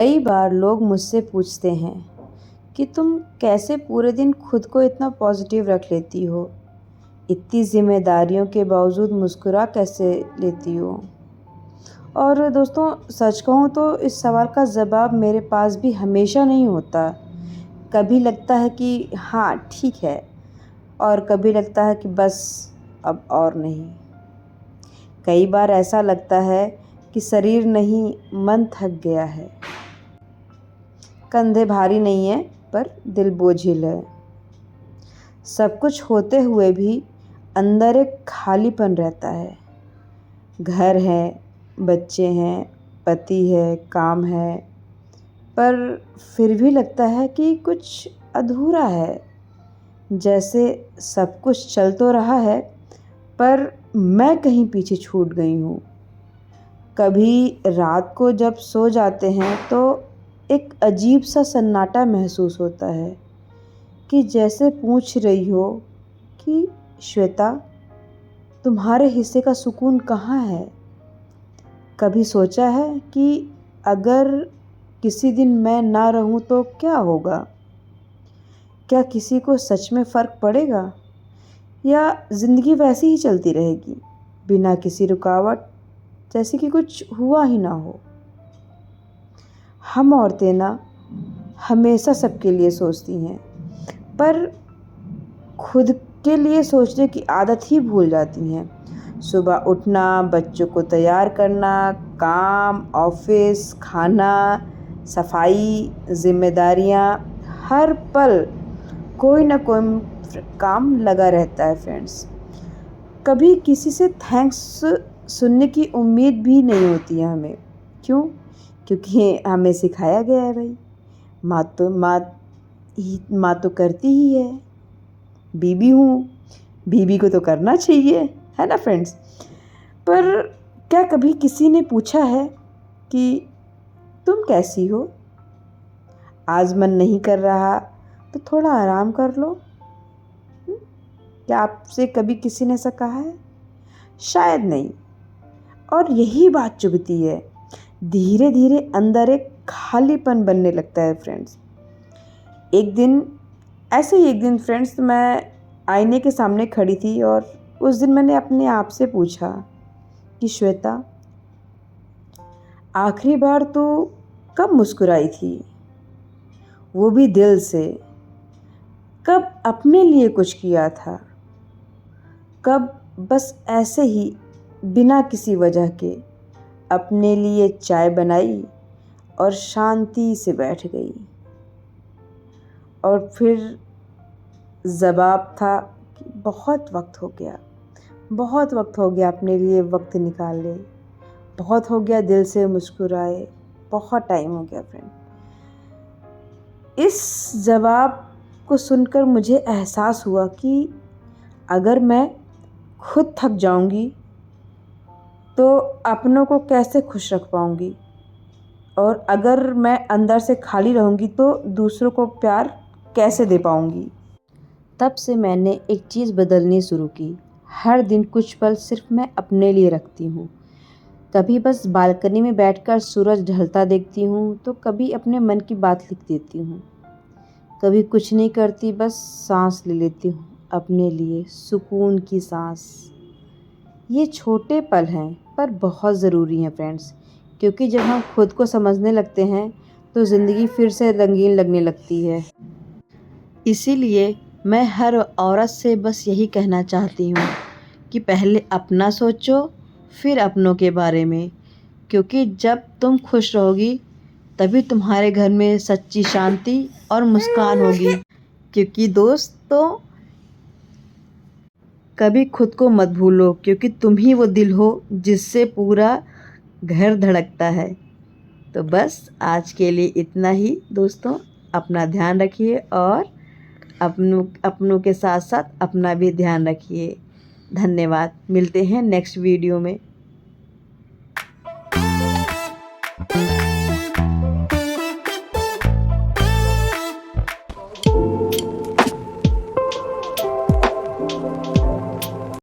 कई बार लोग मुझसे पूछते हैं कि तुम कैसे पूरे दिन खुद को इतना पॉजिटिव रख लेती हो, इतनी जिम्मेदारियों के बावजूद मुस्कुरा कैसे लेती हो। और दोस्तों, सच कहूँ तो इस सवाल का जवाब मेरे पास भी हमेशा नहीं होता। कभी लगता है कि हाँ ठीक है, और कभी लगता है कि बस अब और नहीं। कई बार ऐसा लगता है कि शरीर नहीं, मन थक गया है। कंधे भारी नहीं है, पर दिल बोझिल है। सब कुछ होते हुए भी अंदर एक खालीपन रहता है। घर है, बच्चे हैं, पति है, काम है, पर फिर भी लगता है कि कुछ अधूरा है। जैसे सब कुछ चल तो रहा है, पर मैं कहीं पीछे छूट गई हूँ। कभी रात को जब सो जाते हैं तो एक अजीब सा सन्नाटा महसूस होता है, कि जैसे पूछ रही हो कि श्वेता, तुम्हारे हिस्से का सुकून कहाँ है। कभी सोचा है कि अगर किसी दिन मैं ना रहूं तो क्या होगा। क्या किसी को सच में फ़र्क पड़ेगा, या ज़िंदगी वैसी ही चलती रहेगी बिना किसी रुकावट, जैसे कि कुछ हुआ ही ना हो। हम औरतें ना हमेशा सबके लिए सोचती हैं, पर खुद के लिए सोचने की आदत ही भूल जाती हैं। सुबह उठना, बच्चों को तैयार करना, काम, ऑफिस, खाना, सफाई, जिम्मेदारियां, हर पल कोई ना कोई काम लगा रहता है फ्रेंड्स। कभी किसी से थैंक्स सुनने की उम्मीद भी नहीं होती है हमें। क्यों? क्योंकि हमें सिखाया गया है भाई, माँ तो करती ही है। बीबी हूँ, बीबी को तो करना चाहिए, है ना फ्रेंड्स। पर क्या कभी किसी ने पूछा है कि तुम कैसी हो? आज मन नहीं कर रहा तो थोड़ा आराम कर लो। क्या आपसे कभी किसी ने ऐसा कहा है? शायद नहीं। और यही बात चुभती है। धीरे धीरे अंदर एक खालीपन बनने लगता है फ्रेंड्स। एक दिन फ्रेंड्स, मैं आईने के सामने खड़ी थी और उस दिन मैंने अपने आप से पूछा कि श्वेता, आखिरी बार तू कब मुस्कुराई थी, वो भी दिल से। कब अपने लिए कुछ किया था, कब बस ऐसे ही बिना किसी वजह के अपने लिए चाय बनाई और शांति से बैठ गई। और फिर जवाब था कि बहुत वक्त हो गया, बहुत वक्त हो गया अपने लिए वक्त निकाले, बहुत हो गया दिल से मुस्कुराए, बहुत टाइम हो गया फ्रेंड। इस जवाब को सुनकर मुझे एहसास हुआ कि अगर मैं खुद थक जाऊंगी तो अपनों को कैसे खुश रख पाऊंगी, और अगर मैं अंदर से खाली रहूंगी तो दूसरों को प्यार कैसे दे पाऊंगी। तब से मैंने एक चीज़ बदलनी शुरू की। हर दिन कुछ पल सिर्फ मैं अपने लिए रखती हूँ। कभी बस बालकनी में बैठकर सूरज ढलता देखती हूँ, तो कभी अपने मन की बात लिख देती हूँ। कभी कुछ नहीं करती, बस सांस ले लेती हूँ अपने लिए, सुकून की सांस। ये छोटे पल हैं, पर बहुत ज़रूरी हैं फ्रेंड्स, क्योंकि जब हम खुद को समझने लगते हैं तो ज़िंदगी फिर से रंगीन लगने लगती है। इसीलिए मैं हर औरत से बस यही कहना चाहती हूँ कि पहले अपना सोचो, फिर अपनों के बारे में। क्योंकि जब तुम खुश रहोगी तभी तुम्हारे घर में सच्ची शांति और मुस्कान होगी। क्योंकि दोस्तों, कभी खुद को मत भूलो, क्योंकि तुम ही वो दिल हो जिससे पूरा घर धड़कता है। तो बस आज के लिए इतना ही दोस्तों। अपना ध्यान रखिए और अपनों के साथ साथ अपना भी ध्यान रखिए। धन्यवाद। मिलते हैं नेक्स्ट वीडियो में।